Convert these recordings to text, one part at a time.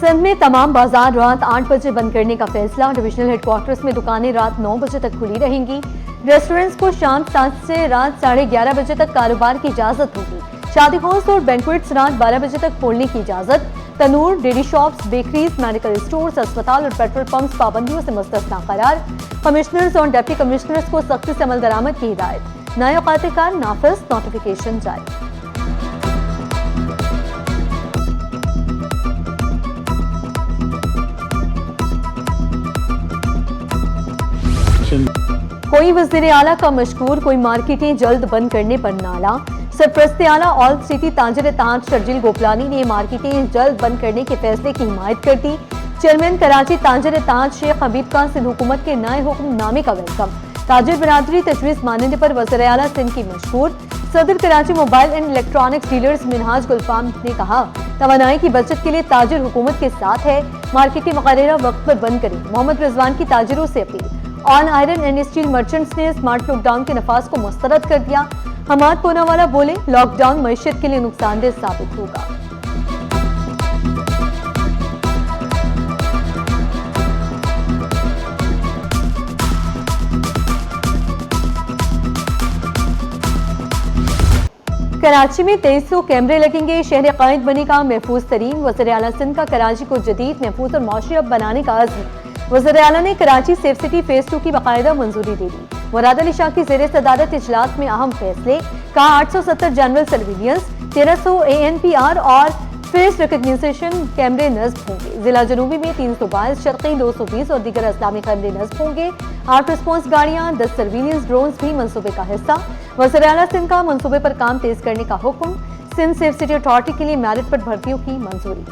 सिंध में तमाम बाजार रात 8 बजे बंद करने का फैसला। डिविजनल हेडक्वार्टर्स में दुकानें रात 9 बजे तक खुली रहेंगी। रेस्टोरेंट्स को शाम 7 से रात 11:30 बजे तक कारोबार की इजाजत होगी। शादी हॉल्स और बैंक्वेट्स रात 12 बजे तक खोलने की इजाजत। तनूर, dairy shops, bakeries, medical stores, अस्पताल और पेट्रोल पंप्स पाबंदियों से मुस्तस्ना करार। कमिश्नर्स और डिप्टी कमिश्नर्स को सख्ती से अमल दरामद की हिदायत। नए औकात-ए-कार नाफिज नोटिफिकेशन जारी। कोई वज़ीर आला का मशकूर, कोई मार्केटें जल्द बंद करने पर नाला। सरपरस्त आला ऑल सिटी ताजिर-ए-ताज शर्जील गोपलानी ने मार्केटें जल्द बंद करने के फैसले की हिमायत कर दी। चेयरमैन कराची ताजिर-ए-ताज शेख हबीब खान सिंध हुकूमत के नए हुक्मनामे का वेलकम। ताजिर बरादरी तजवीज़ मानने पर वज़ीर आला सिंध की मशकूर। सदर Karachi mobile and electronics dealers Minhaj Gulfam ने कहा, तवानाई की बचत के लिए ताजिर हुकूमत के साथ है। मार्केटें वगैरह वक्त पर बंद करें। मोहम्मद रिजवान की ताजिरों से appeal. On iron and steel merchants ने स्मार्ट लॉकडाउन के नफाज को मुस्तरद कर दिया। हमाद पूनावाला बोले, लॉकडाउन मईशत के लिए नुकसानदेह साबित होगा। कराची में 2300 कैमरे लगेंगे। शहर कायद बनेगा महफूज तरीन। वज़ीर आला सिंध का कराची को जदीद, महफूज और मौशी अब बनाने का अज़्म। वज़ीर आला ने कराची सेफ सिटी फेज 2 की बाकायदा मंजूरी दे दी। मुराद अली शाह की ज़ेरे सदारत इजलास में अहम फैसले। कहा, 870 जनरल सर्विलियंस, 1300 ANPR और फेस रिकग्निशन कैमरे नस्ब होंगे। जिला जनूबी में 322, शर्क़ी 220 और दीगर इस्लामी कैमरे नस्ब होंगे। 8 रिस्पॉन्स गाड़ियां, 10 सर्विलियंस ड्रोन्स भी मंसूबे का हिस्सा। वज़ीर आला सिंध का मंसूबे पर काम तेज करने का हुक्म। सिंध सेफ सिटी अथॉरिटी के लिए मेरिट पर भर्तियों की मंजूरी।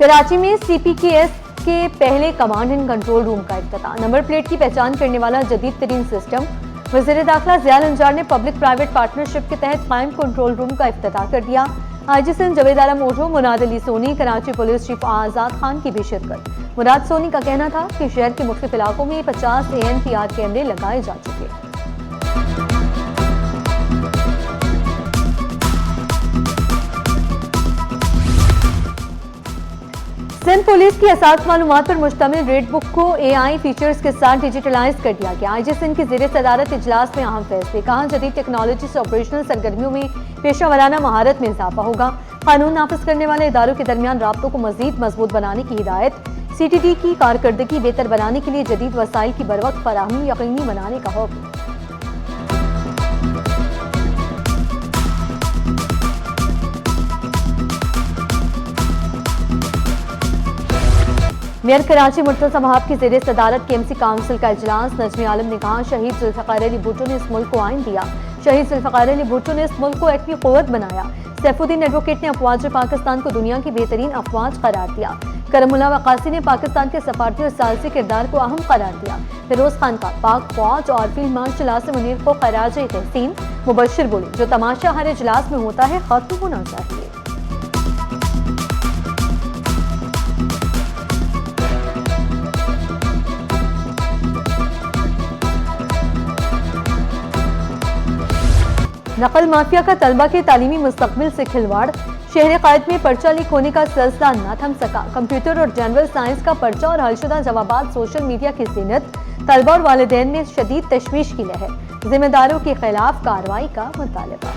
कराची में CPKS के पहले कमांड एंड कंट्रोल रूम का इफ्तिताह। नंबर प्लेट की पहचान करने वाला जदीद तरीन सिस्टम। वज़ीर दाखिला ज़ियाल अंजार ने पब्लिक प्राइवेट पार्टनरशिप के तहत कायम कंट्रोल रूम का इफ्तिताह कर दिया। IG Sindh Javed Alam ओझो, Murad Ali Soni, Karachi police chief आज़ाद खान की भी शिरकत। मुराद सोनी का कहना था कि शहर के मुख्तलिफ इलाकों में 50 ANPR कैमरे लगाए जा चुके हैं। सिंध पुलिस की असास मालूमात पर मुश्तमिल रेड बुक को AI फीचर्स के साथ डिजिटलाइज कर दिया गया। IG सिंध की ज़ेरे सदारत इजलास में अहम फैसले। कहा, जदीद टेक्नोलॉजी से ऑपरेशनल सरगर्मियों में पेशा वराना महारत में इजाफा होगा। कानून नाफिज करने वाले इदारों के दरमियान राब्तों को मजीद मजबूत बनाने की हिदायत। CTD की कारकर्दगी बेहतर बनाने के लिए जदीद वसाइल की बरवक्त फराहमी यकीनी बनाने का हुक्म। मेयर कराची मुर्तज़ा वहाब की ज़ेरे सदारत KMC काउंसिल का इजलास। नजमी आलम ने कहा, शहीद जुल्फ़िकार अली भुट्टो ने इस मुल्क को आइन दिया। शहीद जुल्फ़िकार अली भुट्टो ने इस मुल्क को एटमी क़ुव्वत बनाया। सैफुद्दीन एडवोकेट ने अफवाज पाकिस्तान को दुनिया की बेहतरीन अफवाज करार दिया। करमुल्ला वक़ासी ने पाकिस्तान के सफारती और सालसी किरदार को अहम करार दिया। फिरोज खान का पाक फौज और फील्ड मार्शल आसिम मुनीर को खराज तहसीन। मुबश्शिर बोले, जो तमाशा हर इजलास में होता है खत्म होना चाहिए। नकल माफिया का तलबा के तालीमी मुस्तकबिल से खिलवाड़। शहर कायद में पर्चा लीक होने का सिलसिला न थम सका। कंप्यूटर और जनरल साइंस का पर्चा और हलशुदा जवाबात सोशल मीडिया की ज़ीनत। तलबा और वालिदैन में शदीद तशवीश की लहर। जिम्मेदारों के खिलाफ कार्रवाई का मुतालबा।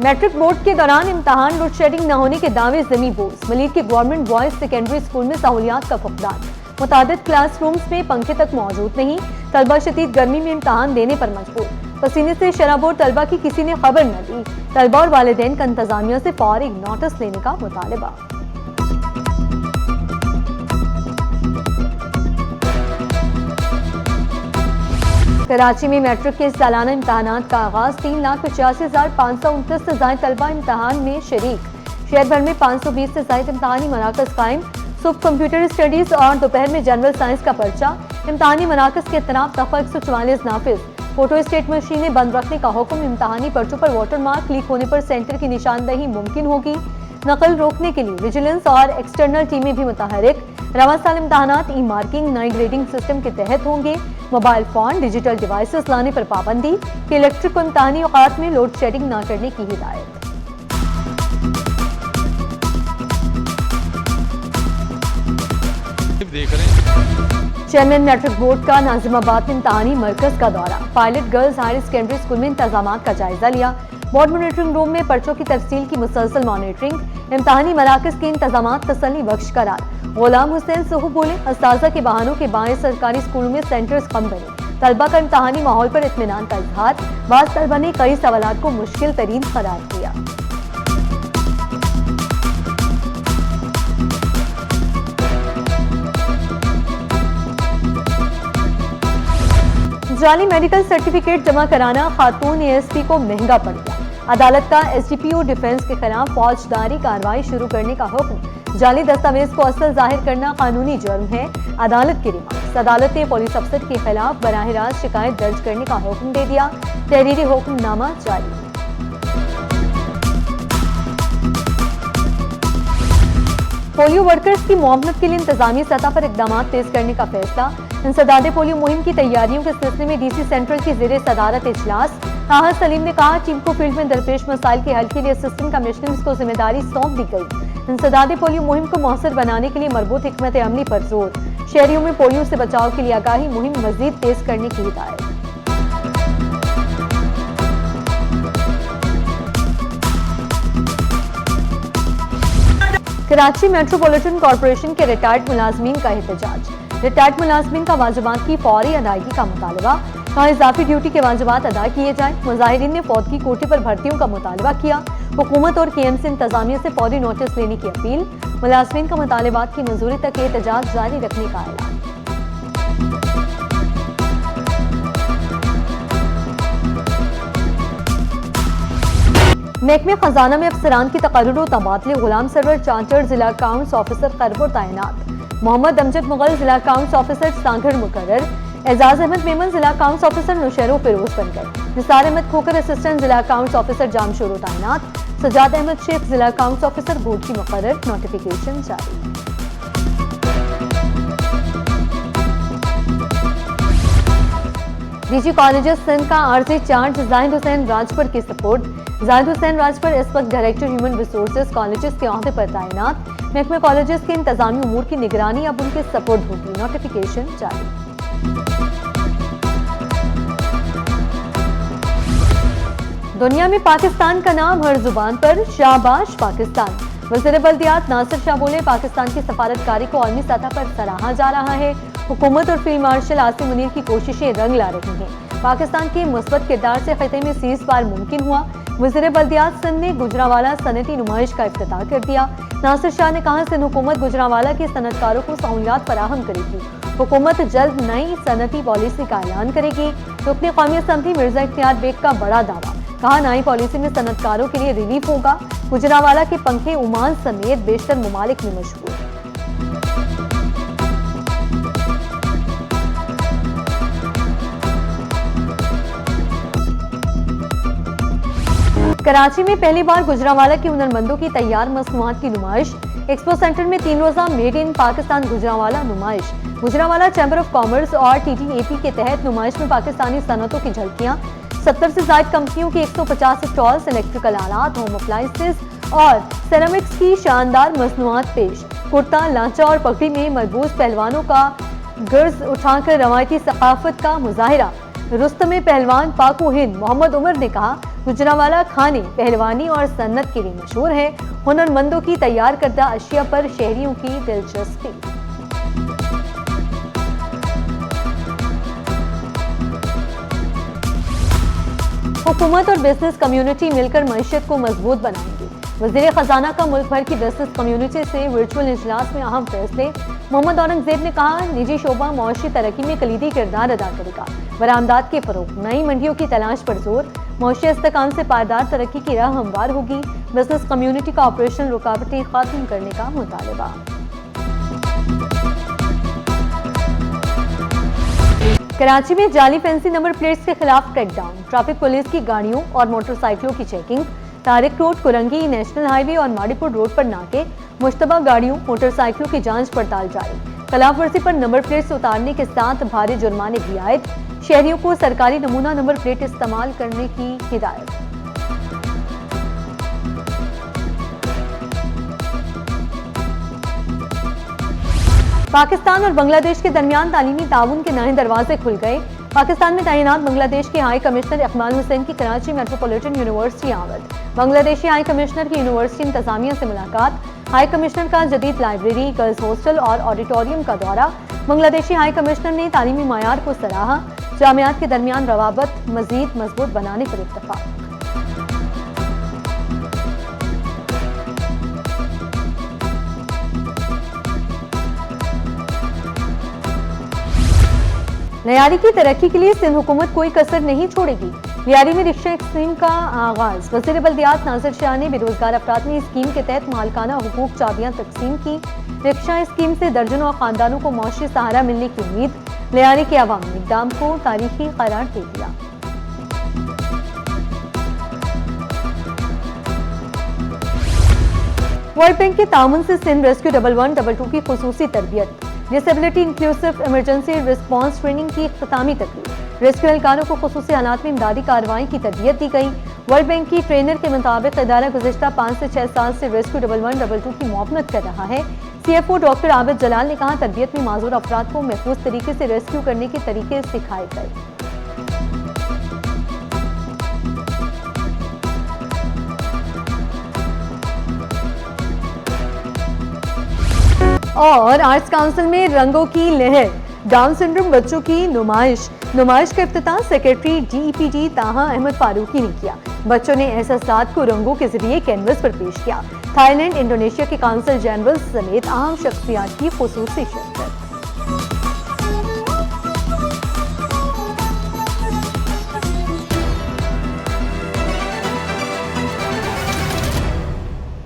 मैट्रिक बोर्ड के दौरान इम्तहान लोड शेडिंग न होने के दावे ज़मी बोस। मलीर के गवर्नमेंट बॉयज सेकेंडरी स्कूल में सहूलियात का फुकदान। मुतादिद क्लासरूम्स में पंखे तक मौजूद नहीं। तलबा शदीद गर्मी में इम्तहान देने पर मजबूर। पसीने से शराबोर तलबा की किसी ने खबर न दी। तलबा और वालिदैन का इंतजामिया से फौरी नोटिस लेने का मुतालबा। कराची में मैट्रिक के सालाना इम्तहानात का आगाज। 3,85,529 से ज़ायद तलबा इम्तहान में शरीक। शहर भर में 520 से ज़ायद इम्तहानी मराकज़ कायम। सुबह कंप्यूटर स्टडीज और दोपहर में जनरल साइंस का पर्चा। इम्तहानी मराकज़ के तनाव तफ़ा 144 नाफिज। फोटो स्टेट मशीनें बंद रखने का हुक्म, इम्तहानी पर्चों पर वाटर मार्क लीक होने पर सेंटर की निशानदही मुमकिन होगी। नकल रोकने के लिए विजिलेंस और एक्सटर्नल टीमें भी मुतहरिक। रवा साल इम्तहानात ई मार्किंग नई ग्रेडिंग सिस्टम के तहत होंगे। मोबाइल फोन डिजिटल डिवाइसेस लाने पर पाबंदी कि इलेक्ट्रिक को इम्तहानी औकात में लोड शेडिंग न करने की हिदायत। चेयरमैन मैट्रिक बोर्ड का नाजिमाबाद में इम्तहानी मरकज का दौरा, pilot girls higher secondary school में इंतजाम का जायजा लिया। बोर्ड मॉनिटरिंग रूम में पर्चों की तफसील की मुसलसल मॉनिटरिंग, इम्तहानी मराकज के इंतजाम तसल्ली बख्श करार। गुलाम हुसैन सुहू बोले, अस्ताज़ा के बहानों के बाएं सरकारी स्कूलों में सेंटर्स कम बने। तलबा का इम्तहानी माहौल पर इत्मीनान का इजहार, बाज़ तलबा ने कई सवालात को मुश्किल तरीन करार दिया। जाली मेडिकल सर्टिफिकेट जमा कराना खातून एएसपी को महंगा पड़ गया। अदालत का एसडीपीओ डिफेंस के खिलाफ फौजदारी कार्रवाई शुरू करने का हुक्म। जाली दस्तावेज को असल जाहिर करना कानूनी जुर्म है। अदालत की रिमांड। अदालत ने पुलिस अफसर के खिलाफ बराह रास्त शिकायत दर्ज करने का हुक्म दे दिया। तहरीरी हुक्मनामा जारी। पोलियो वर्कर्स की मुआवनत के लिए इंतजामी सतह पर इकदाम तेज करने का फैसला। इंसदादे पोलियो मुहिम की तैयारियों के सिलसिले में डीसी सेंट्रल की ज़ेरे सदारत इजलास। ताहा सलीम ने कहा, टीम को फील्ड में दरपेश मसाइल के हल के लिए असिस्टेंट कमिश्नर्स को जिम्मेदारी सौंप दी गई। इंसदादे पोलियो मुहिम को मौसर बनाने के लिए मरबूत हिकमत अमली पर जोर। शहरियों में पोलियो से बचाव के लिए आगाही मुहिम मजीद तेज करने की हिदायत। कराची मेट्रोपॉलिटन कॉर्पोरेशन के रिटायर्ड मुलाजमीन का एहतजाज। रिटायर्ड मुलाजमीन का वाजिबात की फौरी अदायगी का मुतालबा। कहा, इजाफी ड्यूटी के वाजिबात अदा किए जाए। मुजाहिरीन ने फौतगी कोटे पर भर्तियों का मुतालबा किया। हुकूमत और केएमसी इंतजामिया से फौरी नोटिस लेने की अपील। मुलाजमीन का मुतालबात की मंजूरी तक एहतजाज जारी रखने का ऐलान। महकमे खजाना में अफसरान की तकर्रुर और तबादले। गुलाम सरवर चार्टर्ड जिला अकाउंट्स ऑफिसर खैरपुर तैनात। मोहम्मद अमजद मुगल जिला अकाउंट्स ऑफिसर सांगढ़ मुकर्रर। एजाज अहमद मेमन जिला अकाउंट्स ऑफिसर नौशहरों फिरोज बन गए। निसार अहमद खोकर असिस्टेंट जिला अकाउंट्स ऑफिसर जामशोरो तैनात। सजाद अहमद शेख जिला अकाउंट्स ऑफिसर गोदकी मुकर्रर। नोटिफिकेशन जारी। डीजी कॉलेजेस सिंध का आरजी चार्ज जाहिद हुसैन राजपुर की सपोर्ट। जाहिद हुसैन राजपुर इस वक्त डायरेक्टर ह्यूमन रिसोर्सेज कॉलेजेस के अहदे पर तैनात। महकमे कॉलेजेस के इंतजामी उमूर की निगरानी अब उनके सपोर्ट होगी। नोटिफिकेशन जारी। दुनिया में पाकिस्तान का नाम हर जुबान पर, शाबाश पाकिस्तान। वज़ीर बल्दियात नासिर शाह बोले, पाकिस्तान की सफारतकारी को आलमी सतह पर सराहा जा रहा है। हुकूमत और फील्ड मार्शल आसिम मुनीर की कोशिशें रंग ला रही हैं। पाकिस्तान के मुस्बत किरदार से खिते में सीज़ फायर मुमकिन हुआ। वज़ीर बल्दियात सिंध ने गुजरावाला सनती नुमाइश का इफ्तिताह कर दिया। नासिर शाह ने कहा, सिंध हुकूमत गुजरावाला के सनतकारों को सहूलियात फराहम करेगी। हुकूमत जल्द नई सनती पॉलिसी का ऐलान करेगी। रुकने कौमी असम्बली मिर्जा इख्तियार बेग का बड़ा दावा। कहा, नई पॉलिसी में सनतकारों के लिए रिलीफ होगा। गुजरावाला के पंखे ओमान समेत बेशतर ममालिक में मशहूर। कराची में पहली बार गुजरावाला के हुनरमंदों की तैयार मसनूआत की नुमाइश। एक्सपो सेंटर में 3 रोजा मेड इन पाकिस्तान गुजरावाला नुमाइश। गुजरावाला चैम्बर ऑफ कॉमर्स और TTAP के तहत नुमाइश में पाकिस्तानी सनतों की झलकियां। 70 से ज्यादा कंपनियों की 150 स्टॉल्स, इलेक्ट्रिकल आलात, होम अप्लायंसेस और सेरामिक्स की शानदार मसनूआत पेश। कुर्ता, लांचा और पगड़ी में मरबूज पहलवानों का गर्ज उठाकर रवायती सकाफत का मुजाहिरा। रुस्तमे पहलवान पाको हिंद मोहम्मद उमर ने कहा, गुजरावाला खाने, पहलवानी और सन्नत के लिए मशहूर है। हुनरमंदों की तैयार करदा अशिया पर शहरियों की दिलचस्पी। हुकूमत और बिजनेस कम्युनिटी मिलकर मईशत को मजबूत बनाएंगे। वज़ीर खजाना का मुल्क भर की बिजनेस कम्युनिटी से वर्चुअल इजलास में अहम फैसले। मोहम्मद औरंगजेब ने कहा, निजी शोबा मौशी तरक्की में कलीदी किरदार अदा करेगा। बरामदात के फरोग, नई मंडियों की तलाश पर जोर। मौशी इस्तेकाम से पायदार तरक्की की राह हमवार होगी। बिजनेस कम्युनिटी का ऑपरेशनल रुकावटें खत्म करने का मुतालबा। कराची में जाली फैंसी नंबर प्लेट्स के खिलाफ क्रैकडाउन, ट्रैफिक पुलिस की गाड़ियों और मोटरसाइकिलों की checking, Tariq road, Korangi national highway और माड़ीपुर रोड पर नाके, मुश्तबा गाड़ियों मोटरसाइकिलों की जांच पड़ताल जारी, खिलाफवर्जी पर नंबर प्लेट्स उतारने के साथ भारी जुर्माने भी आयद, शहरियों को सरकारी नमूना नंबर प्लेट इस्तेमाल करने की हिदायत। पाकिस्तान और बांग्लादेश के दरमियान तालीमी ताउन के नए दरवाजे खुल गए। पाकिस्तान में तैनात बांग्लादेश के हाई कमिश्नर इकबाल हुसैन की कराची मेट्रोपॉलिटन यूनिवर्सिटी आमद, बांग्लादेशी हाई कमिश्नर की यूनिवर्सिटी इंतजामिया से मुलाकात, हाई कमिश्नर का जदीद लाइब्रेरी, गर्ल्स हॉस्टल और ऑडिटोरियम का दौरा, बांग्लादेशी हाई कमिश्नर ने तालीमी मायार को सराहा, जामियात के दरमियान रवाबत मजीद मजबूत बनाने पर इत्तफाक। लियारी की तरक्की के लिए सिंध हुकूमत कोई कसर नहीं छोड़ेगी। लियारी में रिक्शा स्कीम का आगाज, वज़ीर बल्दियात नासिर शाह ने बेरोजगार अफराद ने स्कीम के तहत मालकाना हुकूक चाबियां तकसीम की। रिक्शा स्कीम से दर्जनों खानदानों को मौशी सहारा मिलने की उम्मीद, लियारी के अवाम ने इक़दाम को तारीखी करार दे दिया। वर्ल्ड बैंक के ताउन से सिंध रेस्क्यू 1112 की खुसूसी तरबियत, disability inclusive emergency response training की इख्तितामी तकरीब, रेस्क्यू एहलकारों को खुसूसी हालात में इमदादी कार्रवाई की तरबियत दी गई। वर्ल्ड बैंक की ट्रेनर के मुताबिक इदारा गुज़िश्ता 5 से 6 साल से रेस्क्यू 1112 की मुआवनत कर रहा है। CFO डॉक्टर आबिद जलाल ने कहा, तरबियत में माजूर अफराद को महफूज तरीके से रेस्क्यू करने के तरीके सिखाए गए। और आर्ट्स काउंसिल में रंगों की लहर, डाउन सिंड्रोम बच्चों की नुमाइश का इफ्तिताह सेक्रेटरी DEPD ताहा अहमद फारूकी ने किया। बच्चों ने एहसासात को रंगों के जरिए कैनवस पर पेश किया। थाईलैंड, इंडोनेशिया के काउंसिल जनरल समेत अहम शख्सियात की खुसूसी शिरकत।